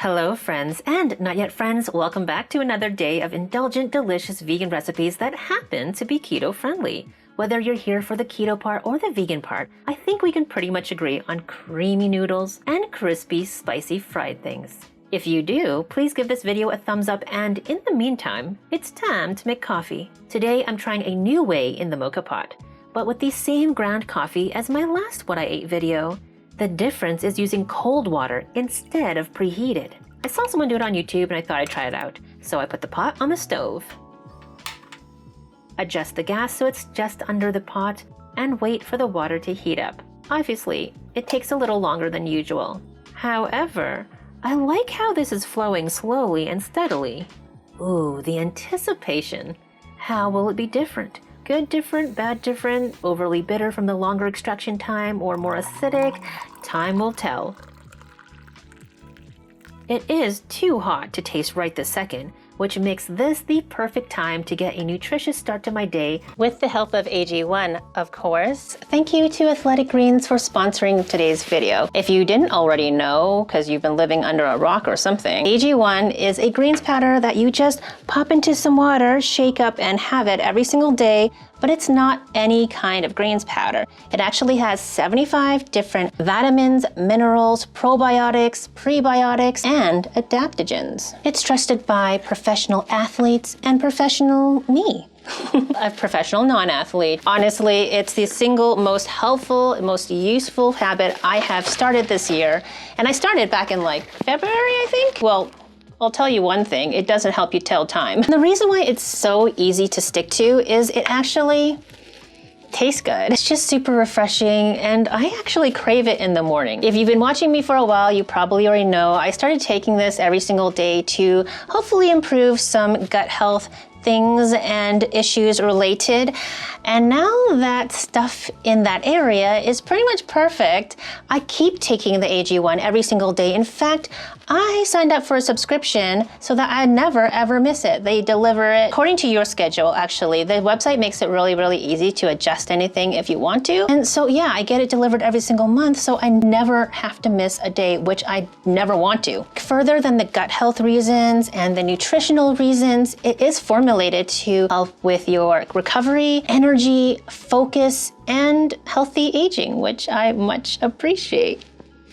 Hello friends and not yet friends, welcome back to another day of indulgent, delicious vegan recipes that happen to be keto friendly. Whether you're here for the keto part or the vegan part, I think we can pretty much agree on creamy noodles and crispy, spicy fried things. If you do, please give this video a thumbs up, and in the meantime, it's time to make coffee. Today I'm trying a new way in the moka pot, but with the same ground coffee as my last What I Ate video. The difference is using cold water instead of preheated. I saw someone do it on YouTube and I thought I'd try it out, so I put the pot on the stove. Adjust the gas so it's just under the pot and wait for the water to heat up. Obviously, it takes a little longer than usual. However, I like how this is flowing slowly and steadily. Ooh, the anticipation. How will it be different? Good different, bad different, overly bitter from the longer extraction time, or more acidic? Time will tell. It is too hot to taste right this second, which makes this the perfect time to get a nutritious start to my day with the help of AG1, of course. Thank you to Athletic Greens for sponsoring today's video. If you didn't already know, because you've been living under a rock or something, AG1 is a greens powder that you just pop into some water, shake up, and have it every single day. But it's not any kind of greens powder. It actually has 75 different vitamins, minerals, probiotics, prebiotics, and adaptogens. It's trusted by professional athletes and professional me. A professional non-athlete. Honestly, it's the single most helpful, most useful habit I have started this year. And I started back in like February, I think? Well, I'll tell you one thing, it doesn't help you tell time. The reason why it's so easy to stick to is it actually tastes good. It's just super refreshing, and I actually crave it in the morning. If you've been watching me for a while, you probably already know I started taking this every single day to hopefully improve some gut health things and issues related. And now that stuff in that area is pretty much perfect, I keep taking the AG1 every single day. In fact, I signed up for a subscription so that I never ever miss it. They deliver it according to your schedule, actually. The website makes it really, really easy to adjust anything if you want to. And so yeah, I get it delivered every single month, so I never have to miss a day, which I never want to. Further than the gut health reasons and the nutritional reasons, it is formulated to help with your recovery, energy, focus, and healthy aging, which I much appreciate.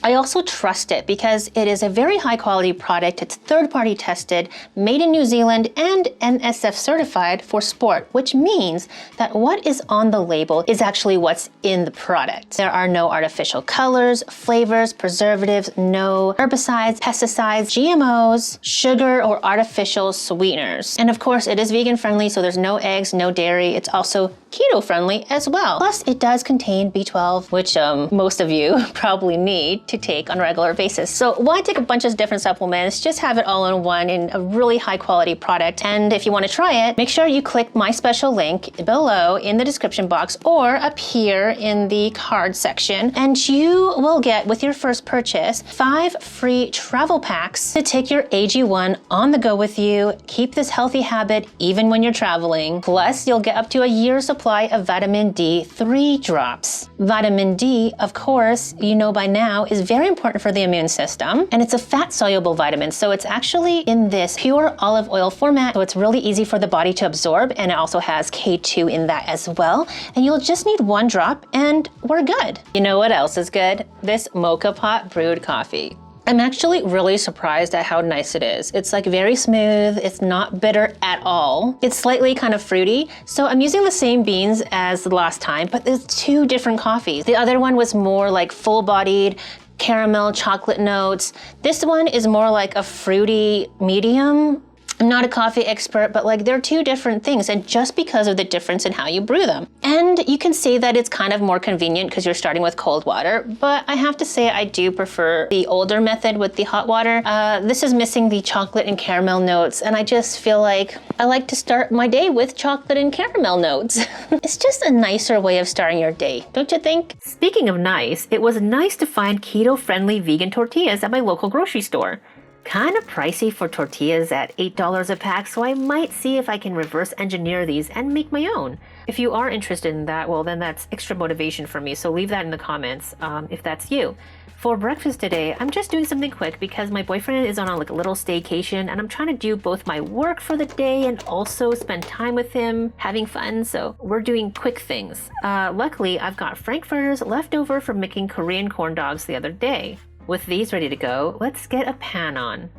I also trust it because it is a very high quality product. It's third-party tested, made in New Zealand, and NSF certified for sport, which means that what is on the label is actually what's in the product. There are no artificial colors, flavors, preservatives, no herbicides, pesticides, GMOs, sugar, or artificial sweeteners. And of course, it is vegan friendly, so there's no eggs, no dairy. It's also keto friendly as well. Plus, it does contain B12, which most of you probably need to take on a regular basis. So why take a bunch of different supplements? Just have it all in one in a really high quality product. And if you want to try it, make sure you click my special link below in the description box or up here in the card section, and you will get, with your first purchase, 5 free travel packs to take your AG1 on the go with you. Keep this healthy habit even when you're traveling. Plus, you'll get up to a year's supply of vitamin D3 drops. Vitamin D, of course, you know by now, is very important for the immune system, and it's a fat-soluble vitamin, so it's actually in this pure olive oil format, so it's really easy for the body to absorb, and it also has K2 in that as well, and you'll just need 1 drop, and we're good. You know what else is good? This moka pot brewed coffee. I'm actually really surprised at how nice it is. It's like very smooth, it's not bitter at all. It's slightly kind of fruity, so I'm using the same beans as the last time, but there's 2 different coffees. The other one was more like full-bodied, caramel, chocolate notes. This one is more like a fruity medium. I'm not a coffee expert, but like they're 2 different things, and just because of the difference in how you brew them. And you can see that it's kind of more convenient because you're starting with cold water, but I have to say I do prefer the older method with the hot water. This is missing the chocolate and caramel notes, and I just feel like I like to start my day with chocolate and caramel notes. It's just a nicer way of starting your day, don't you think? Speaking of nice, it was nice to find keto-friendly vegan tortillas at my local grocery store. Kind of pricey for tortillas at $8 a pack, so I might see if I can reverse engineer these and make my own. If you are interested in that, well, then that's extra motivation for me, so leave that in the comments if that's you. For breakfast today, I'm just doing something quick because my boyfriend is on a little staycation and I'm trying to do both my work for the day and also spend time with him, having fun, so we're doing quick things. Luckily, I've got frankfurters left over from making Korean corn dogs the other day. With these ready to go, let's get a pan on.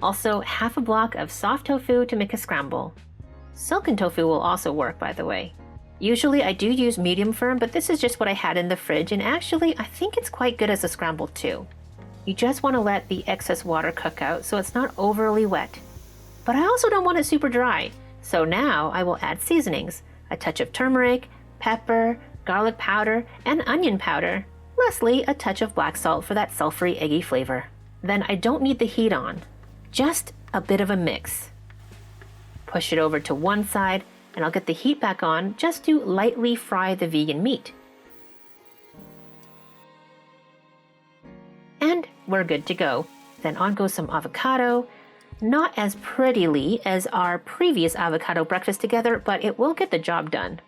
Also, half a block of soft tofu to make a scramble. Silken tofu will also work, by the way. Usually I do use medium firm, but this is just what I had in the fridge, and actually I think it's quite good as a scramble too. You just want to let the excess water cook out so it's not overly wet. But I also don't want it super dry, so now I will add seasonings, a touch of turmeric, pepper, garlic powder, and onion powder. Lastly, a touch of black salt for that sulfury, eggy flavor. Then I don't need the heat on, just a bit of a mix. Push it over to one side, and I'll get the heat back on just to lightly fry the vegan meat. And we're good to go. Then on goes some avocado. Not as prettily as our previous avocado breakfast together, but it will get the job done.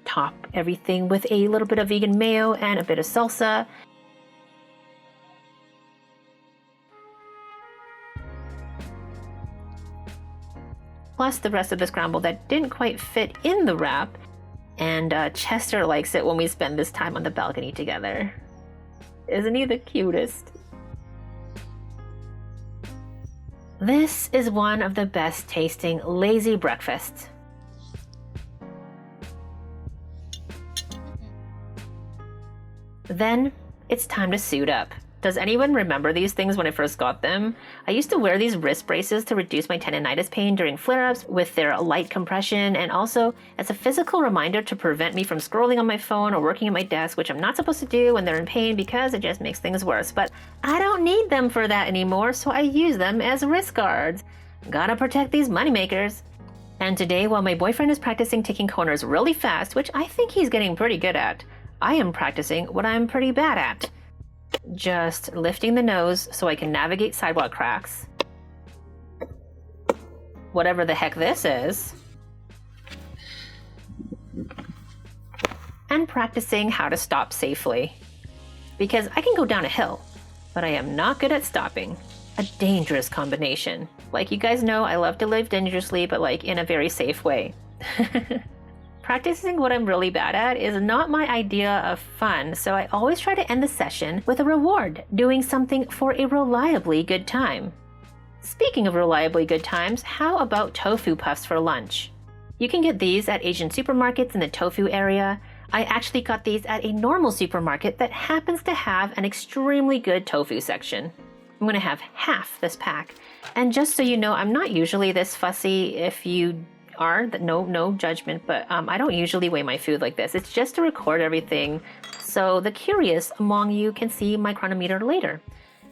Top everything with a little bit of vegan mayo and a bit of salsa. Plus the rest of the scramble that didn't quite fit in the wrap. And Chester likes it when we spend this time on the balcony together. Isn't he the cutest? This is one of the best tasting lazy breakfasts. Then it's time to suit up. Does anyone remember these things when I first got them? I used to wear these wrist braces to reduce my tendonitis pain during flare-ups with their light compression, and also as a physical reminder to prevent me from scrolling on my phone or working at my desk, which I'm not supposed to do when they're in pain because it just makes things worse. But I don't need them for that anymore, so I use them as wrist guards. Gotta protect these moneymakers. And today, while my boyfriend is practicing taking corners really fast, which I think he's getting pretty good at, I am practicing what I'm pretty bad at. Just lifting the nose so I can navigate sidewalk cracks. Whatever the heck this is. And practicing how to stop safely. Because I can go down a hill, but I am not good at stopping. A dangerous combination. Like you guys know, I love to live dangerously, but in a very safe way. Practicing what I'm really bad at is not my idea of fun, so I always try to end the session with a reward, doing something for a reliably good time. Speaking of reliably good times, how about tofu puffs for lunch? You can get these at Asian supermarkets in the tofu area. I actually got these at a normal supermarket that happens to have an extremely good tofu section. I'm gonna have half this pack. And just so you know, I'm not usually this fussy. If you are, no judgment, but I don't usually weigh my food like this. It's just to record everything so the curious among you can see my chronometer later.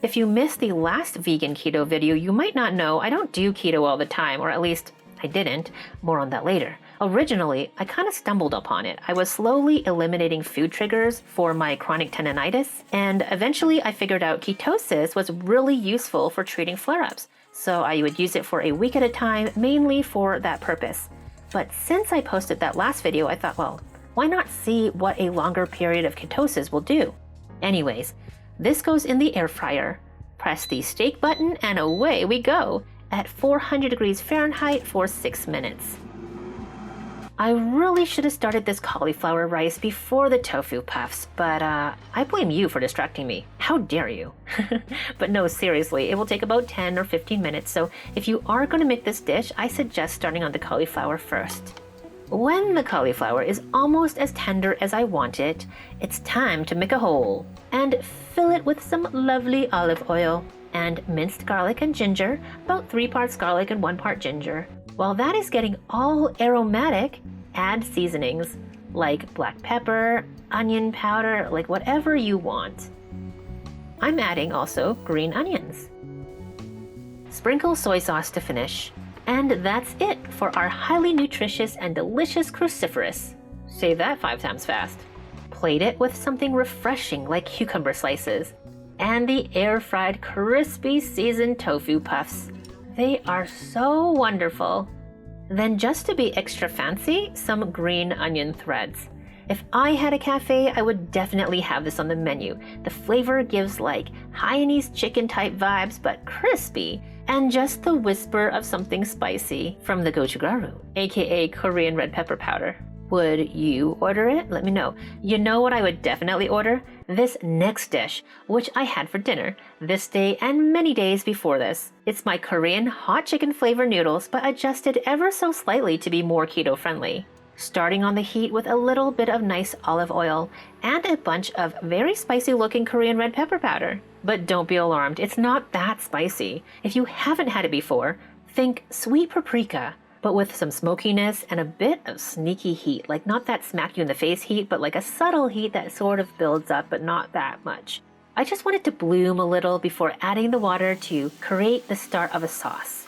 If you missed the last vegan keto video, you might not know I don't do keto all the time, or at least I didn't. More on that later. Originally, I kind of stumbled upon it. I was slowly eliminating food triggers for my chronic tendonitis, and eventually I figured out ketosis was really useful for treating flare-ups. So I would use it for a week at a time, mainly for that purpose. But since I posted that last video, I thought, well, why not see what a longer period of ketosis will do? Anyways, this goes in the air fryer. Press the steak button and away we go at 400 degrees Fahrenheit for 6 minutes. I really should have started this cauliflower rice before the tofu puffs, but I blame you for distracting me. How dare you? But no, seriously, it will take about 10 or 15 minutes, so if you are going to make this dish, I suggest starting on the cauliflower first. When the cauliflower is almost as tender as I want it, it's time to make a hole and fill it with some lovely olive oil and minced garlic and ginger, about 3 parts garlic and 1 part ginger. While that is getting all aromatic, add seasonings like black pepper, onion powder, whatever you want. I'm adding also green onions. Sprinkle soy sauce to finish. And that's it for our highly nutritious and delicious cruciferous. Say that 5 times fast. Plate it with something refreshing like cucumber slices and the air-fried crispy seasoned tofu puffs. They are so wonderful. Then just to be extra fancy, some green onion threads. If I had a cafe, I would definitely have this on the menu. The flavor gives like Hainanese chicken type vibes, but crispy, and just the whisper of something spicy from the gochugaru, aka Korean red pepper powder. Would you order it? Let me know. You know what I would definitely order? This next dish, which I had for dinner this day and many days before this. It's my Korean hot chicken flavor noodles, but adjusted ever so slightly to be more keto friendly. Starting on the heat with a little bit of nice olive oil and a bunch of very spicy looking Korean red pepper powder. But don't be alarmed, it's not that spicy. If you haven't had it before, think sweet paprika, but with some smokiness and a bit of sneaky heat, like not that smack you in the face heat, but like a subtle heat that sort of builds up, but not that much. I just want it to bloom a little before adding the water to create the start of a sauce.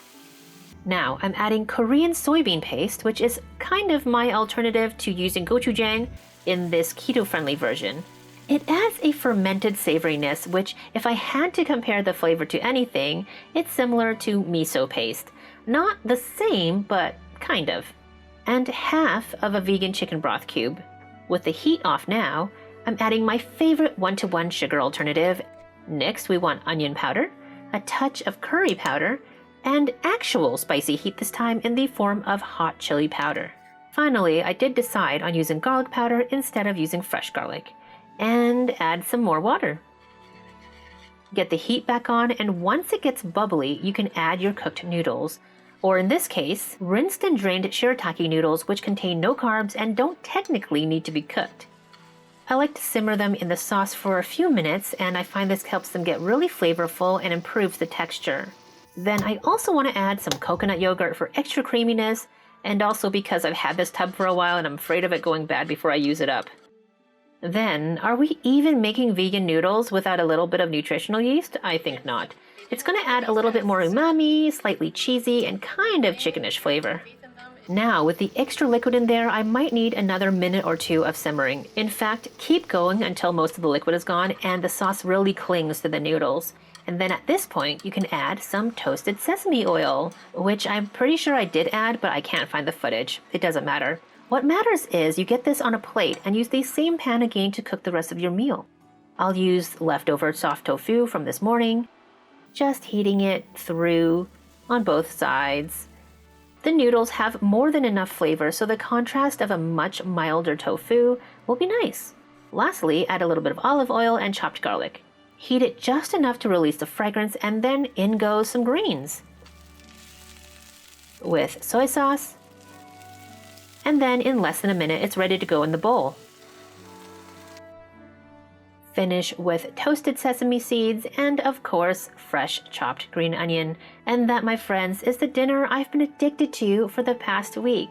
Now, I'm adding Korean soybean paste, which is kind of my alternative to using gochujang in this keto-friendly version. It adds a fermented savoriness, which, if I had to compare the flavor to anything, it's similar to miso paste. Not the same, but kind of. And half of a vegan chicken broth cube. With the heat off now, I'm adding my favorite 1-to-1 sugar alternative. Next, we want onion powder, a touch of curry powder, and actual spicy heat this time in the form of hot chili powder. Finally, I did decide on using garlic powder instead of using fresh garlic. And add some more water. Get the heat back on, and once it gets bubbly, you can add your cooked noodles. Or in this case, rinsed and drained shirataki noodles, which contain no carbs and don't technically need to be cooked. I like to simmer them in the sauce for a few minutes, and I find this helps them get really flavorful and improves the texture. Then I also want to add some coconut yogurt for extra creaminess, and also because I've had this tub for a while and I'm afraid of it going bad before I use it up. Then, are we even making vegan noodles without a little bit of nutritional yeast? I think not. It's going to add a little bit more umami, slightly cheesy, and kind of chickenish flavor. Now, with the extra liquid in there, I might need another minute or two of simmering. In fact, keep going until most of the liquid is gone and the sauce really clings to the noodles. And then at this point, you can add some toasted sesame oil, which I'm pretty sure I did add, but I can't find the footage. It doesn't matter. What matters is you get this on a plate and use the same pan again to cook the rest of your meal. I'll use leftover soft tofu from this morning, just heating it through on both sides. The noodles have more than enough flavor, so the contrast of a much milder tofu will be nice. Lastly, add a little bit of olive oil and chopped garlic. Heat it just enough to release the fragrance, and then in goes some greens. With soy sauce, and then in less than a minute, it's ready to go in the bowl. Finish with toasted sesame seeds and, of course, fresh chopped green onion. And that, my friends, is the dinner I've been addicted to for the past week.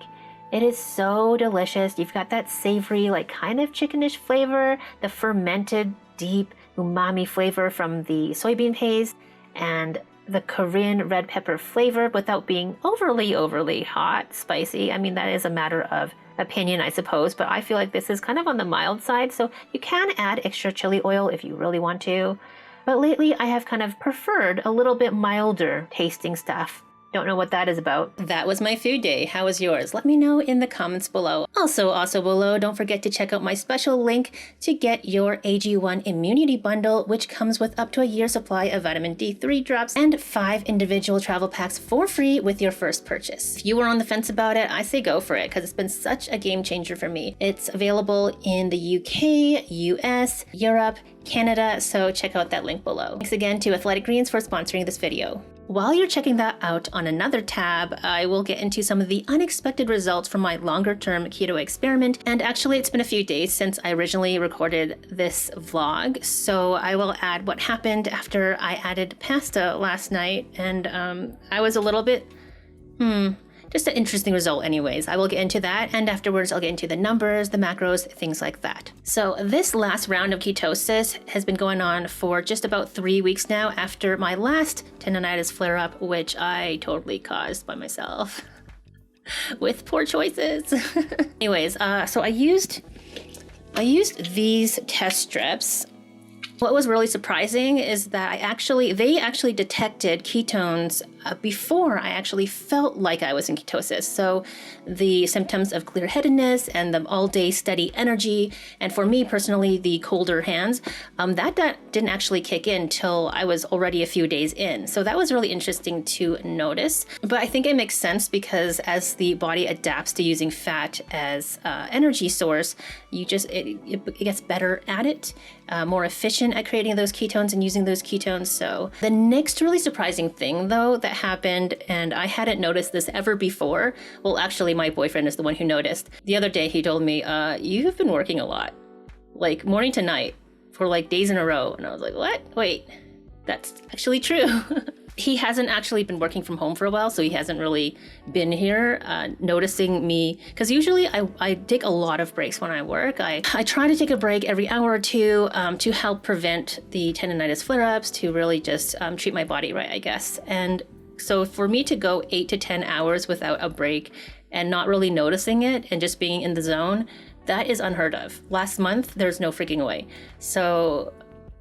It is so delicious. You've got that savory, like kind of chickenish flavor, the fermented, deep umami flavor from the soybean paste, and the Korean red pepper flavor without being overly hot, spicy. I mean, that is a matter of opinion, I suppose, but I feel like this is kind of on the mild side, so you can add extra chili oil if you really want to. But lately, I have kind of preferred a little bit milder tasting stuff. Don't know what that is about. That was my food day. How was yours? Let me know in the comments below. Also below, don't forget to check out my special link to get your AG1 immunity bundle, which comes with up to a year's supply of vitamin D3 drops and 5 individual travel packs for free with your first purchase. If you were on the fence about it, I say go for it because it's been such a game changer for me. It's available in the UK, US, Europe, Canada, so check out that link below. Thanks again to Athletic Greens for sponsoring this video. While you're checking that out on another tab, I will get into some of the unexpected results from my longer-term keto experiment. And actually, it's been a few days since I originally recorded this vlog, so I will add what happened after I added pasta last night. And I was a little bit, just an interesting result anyways. I will get into that, and afterwards I'll get into the numbers, the macros, things like that. So this last round of ketosis has been going on for just about 3 weeks now after my last tendonitis flare-up, which I totally caused by myself with poor choices. Anyways, so I used these test strips. What was really surprising is that they actually detected ketones before I actually felt like I was in ketosis. So the symptoms of clear-headedness and the all-day steady energy, and for me personally, the colder hands, that didn't actually kick in till I was already a few days in. So that was really interesting to notice. But I think it makes sense because as the body adapts to using fat as energy source, it gets better at it, more efficient at creating those ketones and using those ketones. So the next really surprising thing though that happened, and I hadn't noticed this ever before. Well, actually my boyfriend is the one who noticed. The other day he told me, you've been working a lot, like morning to night for like days in a row. And I was like, what? Wait, that's actually true. He hasn't actually been working from home for a while, so he hasn't really been here noticing me. Because usually I take a lot of breaks when I work. I try to take a break every hour or two to help prevent the tendonitis flare-ups, to really just treat my body right, I guess. And so for me to go 8 to 10 hours without a break and not really noticing it and just being in the zone, that is unheard of. Last month, there's no freaking way. So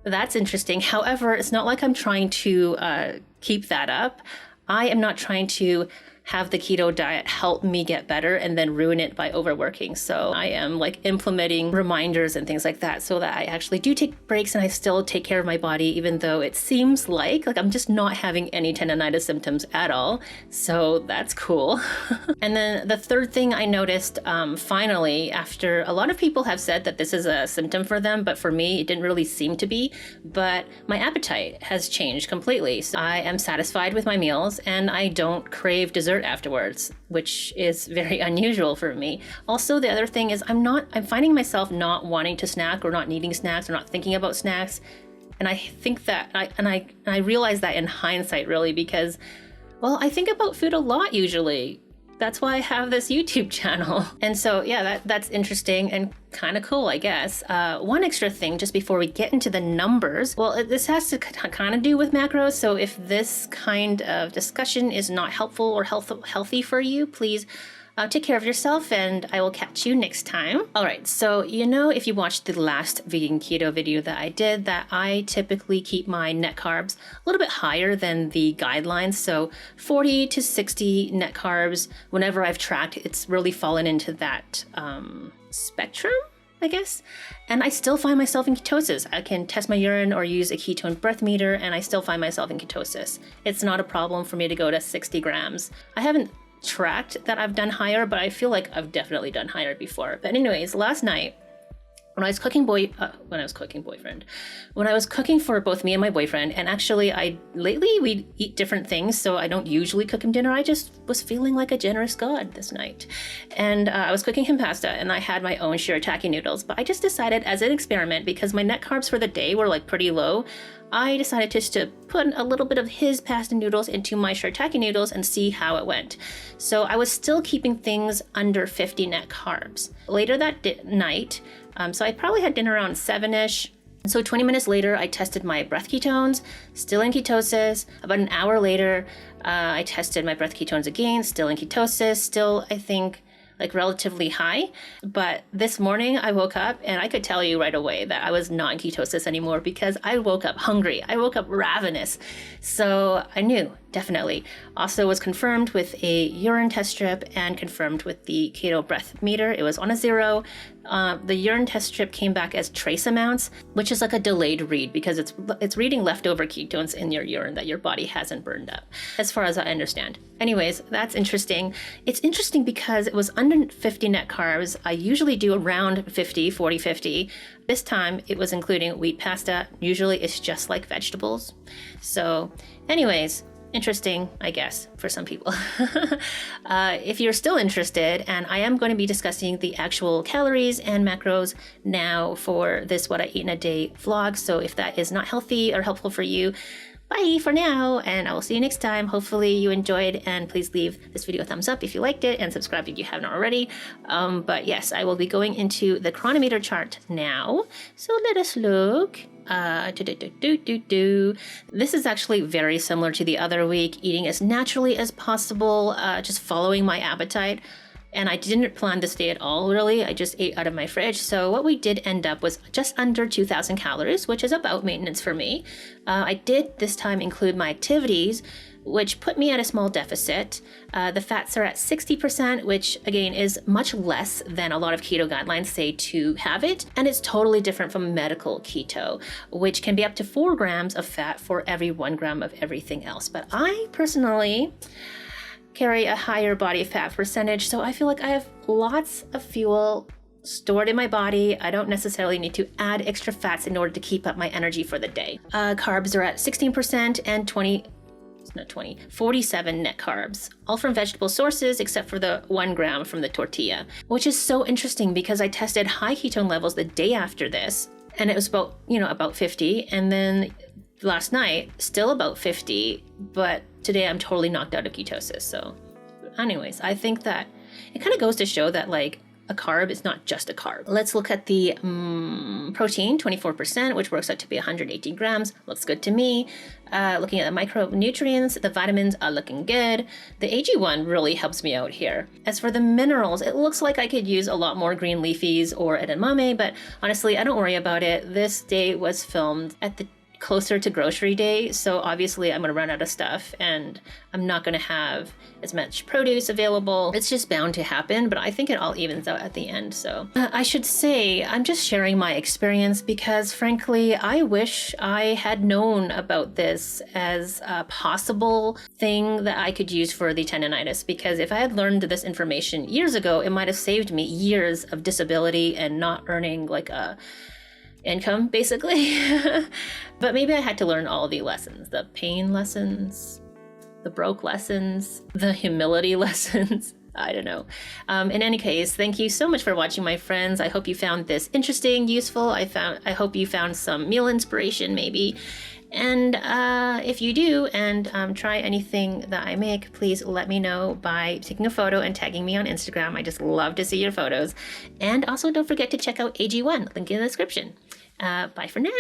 that's interesting. However, it's not like I'm trying to keep that up. I am not trying to have the keto diet help me get better and then ruin it by overworking. So I am like implementing reminders and things like that so that I actually do take breaks and I still take care of my body, even though it seems like I'm just not having any tendonitis symptoms at all. So that's cool. And then the third thing I noticed finally, after a lot of people have said that this is a symptom for them, but for me, it didn't really seem to be, but my appetite has changed completely. So I am satisfied with my meals and I don't crave dessert afterwards, which is very unusual for me. Also, the other thing is I'm finding myself not wanting to snack or not needing snacks or not thinking about snacks. And I think that I realize that in hindsight really because, well, I think about food a lot usually. That's why I have this YouTube channel. And so, yeah, that's interesting and kind of cool, I guess. One extra thing just before we get into the numbers. Well, this has to kind of do with macros. So if this kind of discussion is not helpful or healthy for you, please take care of yourself and I will catch you next time. All right, so if you watched the last vegan keto video that I did, that I typically keep my net carbs a little bit higher than the guidelines. So 40 to 60 net carbs, whenever I've tracked, it's really fallen into that spectrum, I guess. And I still find myself in ketosis. I can test my urine or use a ketone breath meter and I still find myself in ketosis. It's not a problem for me to go to 60 grams. I haven't tracked that I've done higher, but I feel like I've definitely done higher before. But anyways, last night when I was cooking for both me and my boyfriend, and actually lately we eat different things, so I don't usually cook him dinner. I just was feeling like a generous god this night. And I was cooking him pasta and I had my own shirataki noodles, but I just decided as an experiment, because my net carbs for the day were like pretty low, I decided just to put a little bit of his pasta noodles into my shirataki noodles and see how it went. So I was still keeping things under 50 net carbs. Later that night, so I probably had dinner around 7-ish. So 20 minutes later, I tested my breath ketones, still in ketosis. About an hour later, I tested my breath ketones again, still in ketosis, still, I think, like relatively high. But this morning I woke up and I could tell you right away that I was not in ketosis anymore because I woke up hungry. I woke up ravenous. So I knew, definitely. Also was confirmed with a urine test strip and confirmed with the keto breath meter. It was on a 0. The urine test strip came back as trace amounts, which is like a delayed read because it's reading leftover ketones in your urine that your body hasn't burned up, as far as I understand. Anyways, that's interesting. It's interesting because it was under 50 net carbs. I usually do around 50, 40, 50. This time it was including wheat pasta. Usually it's just like vegetables. So anyways, interesting, I guess, for some people. If you're still interested, and I am going to be discussing the actual calories and macros now for this What I Eat in a Day vlog. So if that is not healthy or helpful for you, bye for now, and I will see you next time. Hopefully you enjoyed, and please leave this video a thumbs up if you liked it, and subscribe if you haven't already. But yes, I will be going into the chronometer chart now. So let us look. This is actually very similar to the other week, eating as naturally as possible, just following my appetite. And I didn't plan this day at all, really. I just ate out of my fridge. So what we did end up was just under 2,000 calories, which is about maintenance for me. I did this time include my activities, which put me at a small deficit. The fats are at 60%, which again is much less than a lot of keto guidelines say to have it. And it's totally different from medical keto, which can be up to 4 grams of fat for every 1 gram of everything else. But I personally carry a higher body fat percentage, so I feel like I have lots of fuel stored in my body. I don't necessarily need to add extra fats in order to keep up my energy for the day. Carbs are at 16% and 47 net carbs, all from vegetable sources except for the 1 gram from the tortilla, which is so interesting because I tested high ketone levels the day after this, and it was about 50, and then last night still about 50, but today I'm totally knocked out of ketosis. So anyways, I think that it kind of goes to show that like a carb is not just a carb. Let's look at the protein, 24%, which works out to be 118 grams. Looks good to me. Looking at the micronutrients, the vitamins are looking good. The AG1 really helps me out here. As for the minerals, it looks like I could use a lot more green leafies or edamame, but honestly, I don't worry about it. This day was filmed at the closer to grocery day, so obviously I'm going to run out of stuff and I'm not going to have as much produce available. It's just bound to happen, but I think it all evens out at the end. So I should say I'm just sharing my experience because frankly I wish I had known about this as a possible thing that I could use for the tendonitis, because if I had learned this information years ago, it might have saved me years of disability and not earning like a income, basically. But maybe I had to learn all the lessons, the pain lessons, the broke lessons, the humility lessons. I don't know. In any case, thank you so much for watching, my friends. I hope you found this interesting, useful. I hope you found some meal inspiration, maybe. And if you do and try anything that I make, please let me know by taking a photo and tagging me on Instagram. I just love to see your photos. And also don't forget to check out AG1, link in the description. Bye for now.